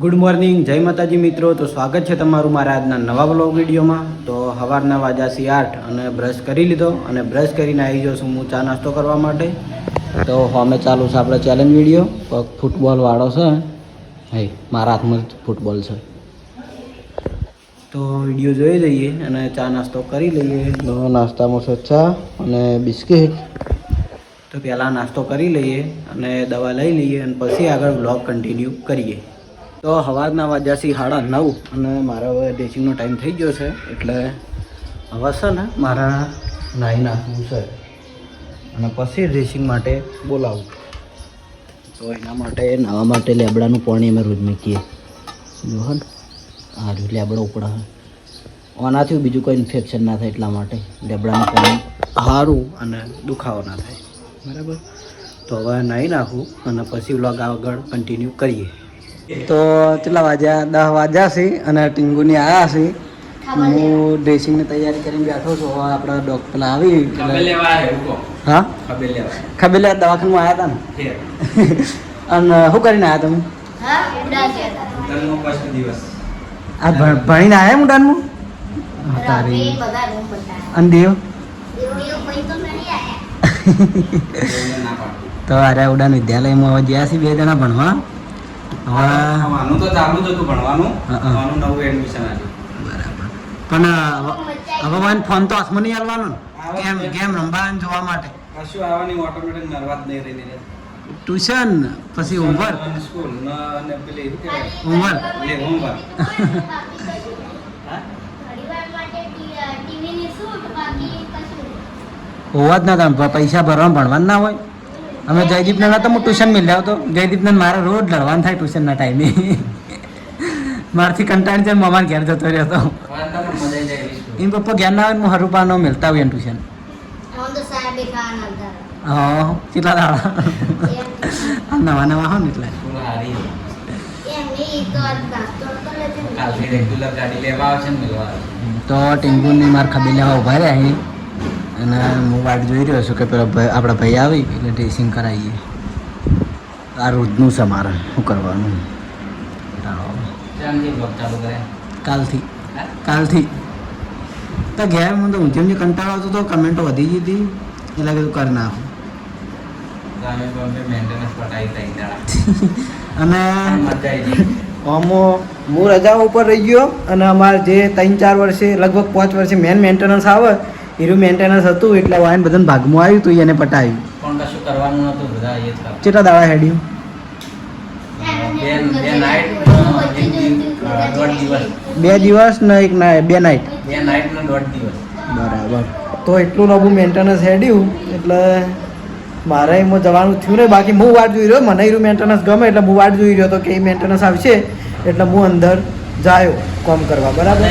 Good morning, જય માતાજી મિત્રો. તો સ્વાગત છે તમારું મારા આજના નવા બ્લોગ વિડીયોમાં. તો સવારના વાગ્યાથી 8 અને બ્રશ કરી લીધો અને બ્રશ કરીને આવી ગયો છું હું ચા નાસ્તો કરવા માટે. તો અમે ચાલુ છે આપણે ચેલેન્જ વિડીયો. પગ ફૂટબોલ વાળો છે, હે મારા હાથમાં ફૂટબોલ છે. તો વિડીયો જોઈ લઈએ અને ચા નાસ્તો કરી લઈએ. તો નાસ્તામાં છે ચા અને બિસ્કિટ. તો પહેલાં નાસ્તો કરી લઈએ અને દવા લઈ લઈએ અને પછી આગળ બ્લોગ કન્ટિન્યુ કરીએ. તો સવારના વાગ્યાથી 9:30 અને મારા હવે ડ્રેસિંગનો ટાઈમ થઈ ગયો છે, એટલે હવે છે ને મારા નાહી નાખવું છે અને પછી ડ્રેસિંગ માટે બોલાવું. તો એના માટે નાહવા માટે લેબડાનું પાણી અમે રોજ મૂકીએ. જો હે આ લેબડો ઉપડા આનાથી બીજું કોઈ ઇન્ફેક્શન ના થાય એટલા માટે લેબડાનું પાણી સારું અને દુખાવો ના થાય. બરાબર. તો હવે નાહી નાખું અને પછી વ્લોગ આગળ કન્ટિન્યુ કરીએ. તો કેટલા વાગ્યા? 10 વાગ્યા છે અને ટીંગુની આવ્યા છે. હું ડ્રેસિંગની તૈયારી કરીને બેઠો છું. હવે આપણા ડૉક્ટર આવી હા ખબર લેવા દવાખાનામાં આવ્યા હતા ને. અને શું કરીને આવ્યા તમે? આ ભણીને આવ્યા ઉડાનમાં? તારી અને દેવ તો અરે ઉડાન વિદ્યાલયમાં હવે ગયા છે 2 જણા ભણવા. ભણવાનું તો ચાલુ જ હતું ભણવાનું. નવું એડમિશન આવ્યું. બરાબર. પણ હવે મને ફોન તો હાથમાં નહીં આવવાનો ને ગેમ રમવા જોવા માટે. કશું આવવાની ઓટોમેટિક નરવા જ નહીં રહી. ટ્યુશન પછી હોમવર્ક સ્કૂલ અને પેલી હોમવર્ક હોવા જ ના તમે પૈસા ભરવા ભણવાનું ના હોય. અમે જયદીપને નહોતો હું ટ્યુશન મિલ્યો હતો. જયદીપને મારે રોજ લડવાનું થાય ટ્યુશનના ટાઈમે. મારથી કંટાળી જાય મમ્માને ઘેર જતો રહ્યો હતો. એમ પપ્પા ઘેર ના આવે હું હરુપાનો મિલતા હોય ટ્યુશન. હા કેટલા દાડા નવા નવા હો ને એટલે તો ટીંગુની મારે ખબર લેવા ઉભા રહ્યા અહીં અને હું વાટ જોઈ રહ્યો છું કે પેલા આપણા ભાઈ આવી એટલે ડ્રેસિંગ કરાવીએ. આ રોજનું છે મારે શું કરવાનું. કાલથી તો ઘેર મને તો ઊંચી ઊંચી કંટાળો આવતો તો કમેન્ટો વધી ગઈ હતી એટલે કીધું કરી નાખું. અને હું રજાઓ ઉપર રહી ગયો અને અમારે જે 3-4 વર્ષે લગભગ 5 વર્ષે મેન મેન્ટેનન્સ આવે એનું મેન્ટેનન્સ હતું એટલે વાયન બધાને ભાગમાં આવ્યું હતું એને પટાવ્યું. પણ કશું કરવાનું નતું. બધા એ જ કેટલા દાડા હેડ્યું? 2 દિવસ ને 2 નાઇટ. 2 નાઇટ ને 1.5 દિવસ. બરાબર. તો એટલું નવું મેન્ટેનન્સ હેડ્યું એટલે મારે એમાં જવાનું થયું નહીં. બાકી હું વાટ જોઈ રહ્યો, મને એનું મેન્ટેનન્સ ગમે એટલે હું વાટ જોઈ રહ્યો તો કે એ મેન્ટેનન્સ આવશે એટલે હું અંદર જાયો કામ કરવા. બરાબર.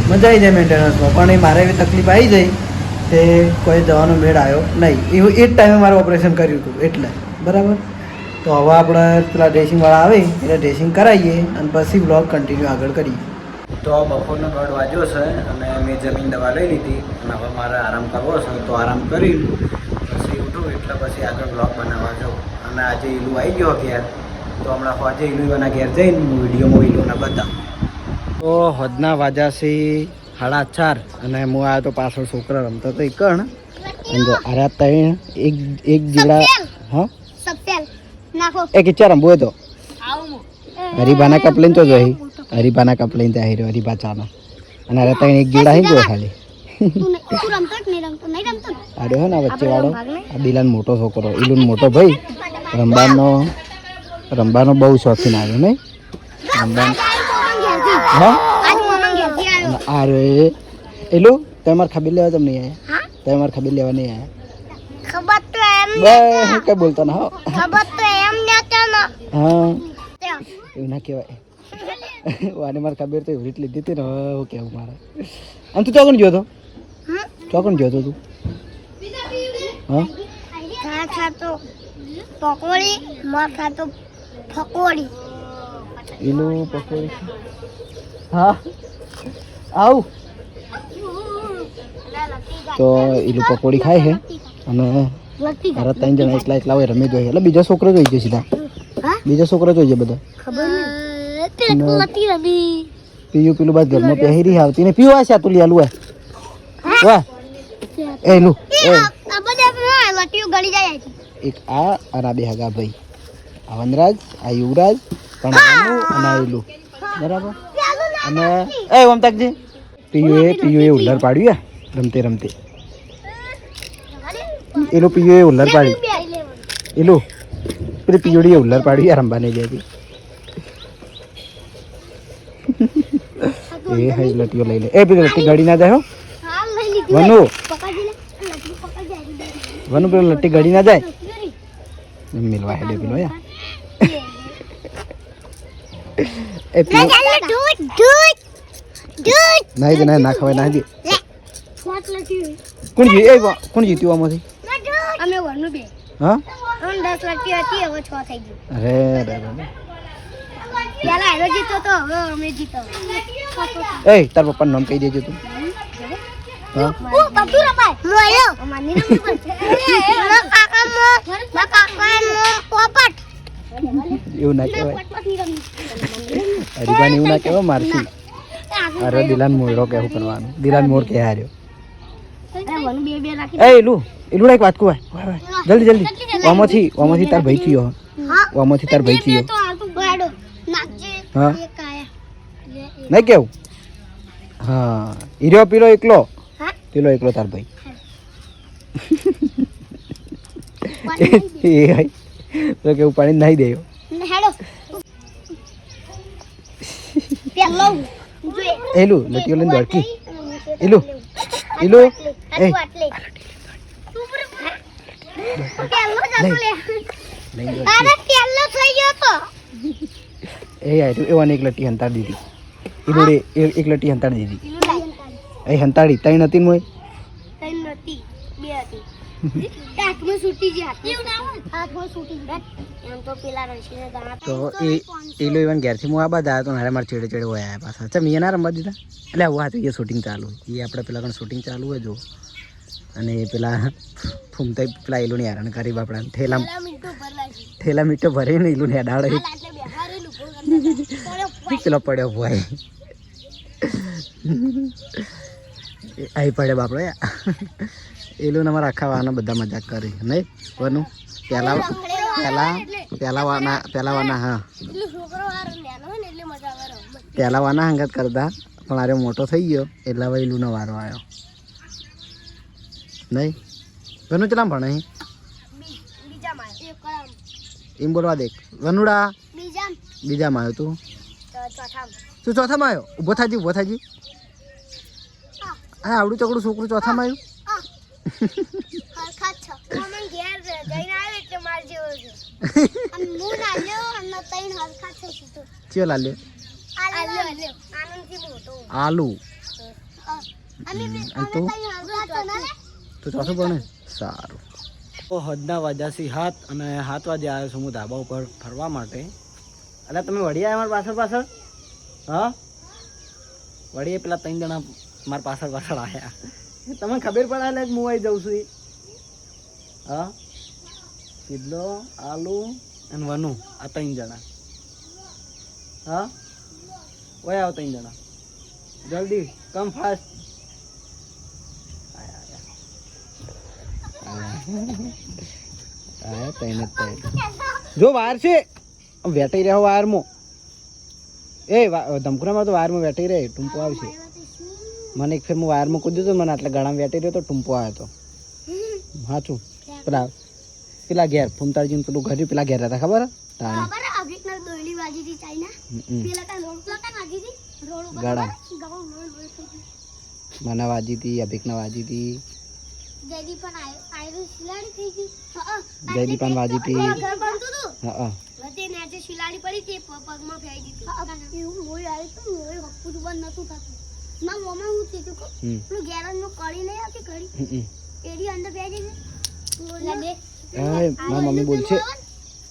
મજા આવી જાય મેન્ટેનન્સમાં, પણ એ મારે એવી તકલીફ આવી જાય તે કોઈ જવાનો મેળ આવ્યો નહીં. એવું એ જ ટાઈમે મારે ઓપરેશન કર્યું હતું એટલે. બરાબર. તો હવે આપણે પેલા ડ્રેસિંગવાળા આવે એટલે ડ્રેસિંગ કરાવીએ અને પછી બ્લોગ કન્ટિન્યુ આગળ કરીએ. તો બપોરનો 1:30 વાગ્યો છે અને મેં જમીન દવા લઈ લીધી અને હવે મારે આરામ કરવો છે. તો આરામ કરી પછી ઉઠું એટલે પછી આગળ બ્લોગ બનાવવા જાઉં. અને આજે ઈલું આવી ગયો ઘેર તો હમણાં હોજે ઈલુના ઘેર જઈને હું વિડીયોમાં ઈલુને બતાવું. તો હોજના વાગ્યાથી 4:30 અને હું આવ્યો તો પાછળ છોકરા રમતો હતો કણ અને આર્યા ત્યાં એક જીવડા. હા એ કિચ્ચા રમવું હોય તો હરીબાના કપ લઈને તો જોઈ હરીબાના કપ લઈને ત્યાં હીરો હરીબા ચાના અને અરે ત્યાં એક જીવડા આવી ગયો ખાલી. અરે હો ને વચ્ચે વાળો આ દિલાન મોટો છોકરો ઈલુન મોટો ભાઈ રમવાનો બહુ શોખીન આવ્યો નહીં રમવાનું. હા અરે એલું તમારે ખબર લેવા તમને નહીં આવ્યા? તમારે ખબર લેવા નહીં આવ્યા? કઈ બોલતો ના હો. હા એવું ના કહેવાય. વાને મારે ખબર તો એવી લીધી હતી ને હવે કેવું મારે. આમ તું ચોકણ ગયો હતો? ચોકણ ગયો હતો તું? હા એલું પકોડી. હા આવું તો એલું પકોડી ખાય છે અને તારા 3 જણા એકલા એકલા હોય રમી જોઈએ એટલે બીજો છોકરો જોઈ ગયો સીધા. બીજો છોકરો જોઈએ બધા પીયું પેલું બાદ ઘરમાં પહેરી આવતી ને પીવા છે તું લીલું વાહ એ લું એક આ અને આ બે હગા ભાઈ આ વનરાજ આ યુવરાજ પણ આનું અને આ એલું બરાબર અને એ ઓમ તકજી પીયું એ ઉલ્લર પાડ્યું રમતે રમતે એલું પીયું એ ઉલ્લર પાડ્યું એલું પેલી પીયોડી એ ઉલ્લર પાડ્યું રમવાને જતી એ હઈ લટીઓ લઈ લે એ પેલી લટી ગાડી ના જાય હો વનુ વનુ પેલી લટી ગાડી ના જાય મિલવા હેડે પેલો યા એ પીયું નહીં ના ના ખવાય ના દી કોણ જીત્યું આમાંથી અમે વરનું બે હા 10 લકી હતી હવે 6 થઈ ગયું અરે પેલા હેરો જીતો તો હવે અમે જીતો એ તાર પપ્પાનું નામ કહી દેજો તું હા ઓ બધું રમાય મોયો અમારની નામ પર કાકા પોપટ એવું ના કહેવાય હરીબાન એવું ના કહેવાય મારથી અરે દિલાન મોરો કેવું કરવાનું દિલાન મોર કે હાર્યો વરનું બે બે રાખી એ એલું એક વાત કહું જલ્દી ઓમાંથી તાર ભાઈ થયો ઓમાંથી તાર ભાઈ થયો તો આટુ ગાડો નાખજે હા એક આયા નહીં કેવું હા હીરો પેલો એકલો હા પેલો એકલો તાર ભાઈ તો કેવું પાણી નાહી દેયો હેડો પેલો એલું લટીઓ લઈને દોડકી એલું એ એ યાર એવાને એક લટી હંતાડી દીધી ઈલોડે એક લટી હંતાડી દીધી એ હંતાડી તઈ નથી મોય તો એલો ઇવન ઘેરથી હું આ બધા આવ્યો તો હારે મારે ચેડે ચેડે હોય આવ્યા પાછા ચમ એ ના રમવા દીધા એટલે આવું હતું એ શૂટિંગ ચાલુ એ આપણે પેલા પણ શૂટિંગ ચાલુ હોય જો અને પેલા ફૂમતા પેલા એલું ને હેરાન કરી બાપડા ઠેલા મીઠો ભરીને એલું ને ડાળે પેલો પડ્યો ભાઈ આવી પડે બાપડો એલું ને અમારા આખા વાના બધા મજાક કરી નહીં બનું પેલા વાના હા પેલા વાના હંગાત કરતા પણ આરે મોટો થઈ ગયો એટલે હવે એલુંનો વારો આવ્યો નહીં વનુ ચલામ ભણે એમ બોલવા દેખ વનુડા બીજામાં આવ્યો તું ચોથામાં આવ્યો ઊભો થાજી હા આવડું ચકડું છોકરું ચોથામાં આવ્યું ચિયો લાલ્યો આલુ તું ચોથું ભણે સારું તો હદના વાગ્યાથી 7 અને 7 વાગે આવ્યો છું હું ધાબા ઉપર ફરવા માટે એટલે તમે વળી આવ્યા મારા પાછળ હા વળી પેલા 3 જણા મારા પાછળ આવ્યા તમને ખબર પડે એટલે હું આવી જાઉં છું હા સિદ્ધો આલુ અને વનુ આ 3 જણા હા ઓય આવો 3 જણા જલ્દી કમ ફાસ્ટ જો વાર છે વેટાઈ રહ્યો વારમાં એ ધમકુરામાં તો વારમાં વેટાઈ રહે ટૂંપો આવશે મને એક ફેર હું વારમાં કૂદ્યો તો મને આટલા ગળામાં વેટાઈ રહ્યો તો ટૂંપો આવ્યો તો સાચું પેલા ઘેર ફૂમતાળજી પેલું ઘર પેલા ઘેર હતા ખબર ગળા મને વાજી હતી અભિકના વાજી હતી જયદીપાન વાજી હતી હા શિલાડી પડી તે પગમાં ફેરી દીધું એવું મોય આવ્યું તો મોય હપ્પુ બંધ નતું થતું માં મોમાં હું કીધું કે પેલું ગેરેજ નું કડી નહીં આવતી કડી એડી અંદર ફેરી દીધી મારી મમ્મી બોલ છે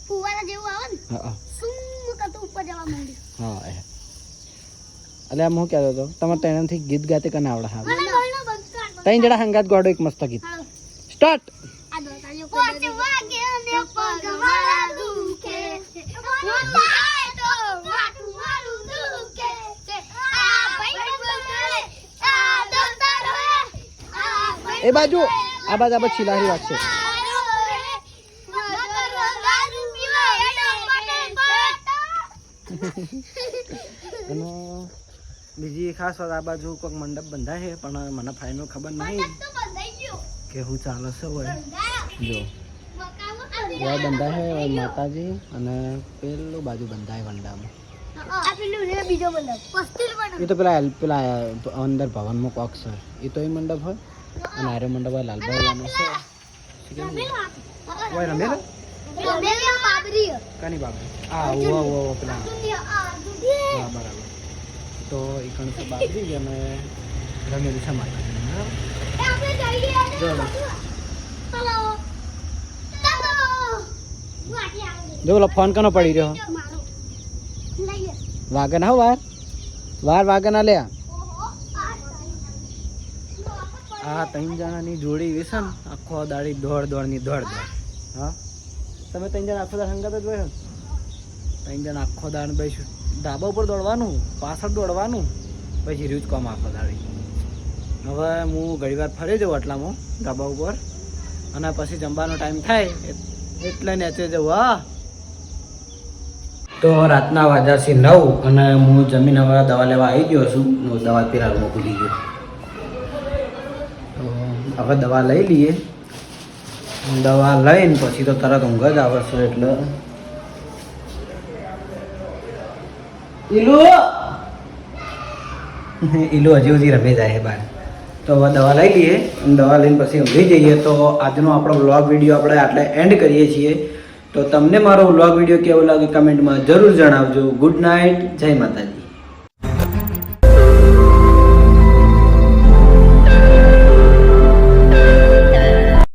ફુવારા જેવું આવે ને હા સુમ કરતો ઉપર જવા માંડી હા એટલે આમ હું કહેતો હતો તમારે ત્રણથી ગીત ગાતે કને આવડે હા 3 જણા હંગાત ગાડો એક મસ્ત ગીત સ્ટાર્ટ આ દોતાજો 5 વાગે ને પગ મારા દુખે એ બાજુ આ બાજુ ચિલારી વાગશે. અને બીજી ખાસ વાત, આ બાજુ કોઈક મંડપ બંધાય છે પણ મને ફાઇનલ ખબર નહીં કે શું ચાલે છે. હોય જો ત્યાં બંધાય છે માતાજી અને પેલું બાજુ બંધાય વંડામાં. એ તો પેલા અંદર ભવનમાં કોક છે એ તો એ મંડપ હોય અને આર્ય મંડપ હોય લાલભાઈ હોય રમેલા કાની બાબરી હા પેલા હા બરાબર. તો એ કણ છે બાબરી અને રમેલી છે માતાજી. જો પેલો ફોન કનો પડી રહ્યો વાગે ના વાર વાગે ના લે. આ 3 જણાની જોડી વિશે ને આખો દાડી દોડ હા તમે 3 જણા આખો દાડ સંગત જ હોય. 3 જણા આખો દાડ ભાઈ ધાબા ઉપર દોડવાનું, પાછળ દોડવાનું, પછી રીત કામ આખો દાડી. હવે હું ઘણી વાર ફરી જાઉં આટલામાં ધાબા ઉપર અને પછી જમવાનો ટાઈમ થાય એટલે નેચે જવું. હા તો રાતના વાગ્યા છે 9 અને હું જમીન હવે દવા લેવા આવી ગયો છું. હું દવા પીરાળમાં ભૂલી ગયો તો હવે દવા લઈ લઈએ. દવા લઈને પછી તો તરત ઊંઘ જ આવે છે. એટલે ઈલો હજી રમે જાય બહાર. તો હવે દવા લઈ લઈએ અને દવા લઈને પછી ઊંઘી જઈએ. તો આજનો આપણો વ્લોગ વિડીયો આપણે આટલે એન્ડ કરીએ છીએ. તો તમને મારો વ્લોગ વિડીયો કેવો લાગે કમેન્ટમાં જરૂર જણાવજો. ગુડ નાઇટ, જય માતાજી.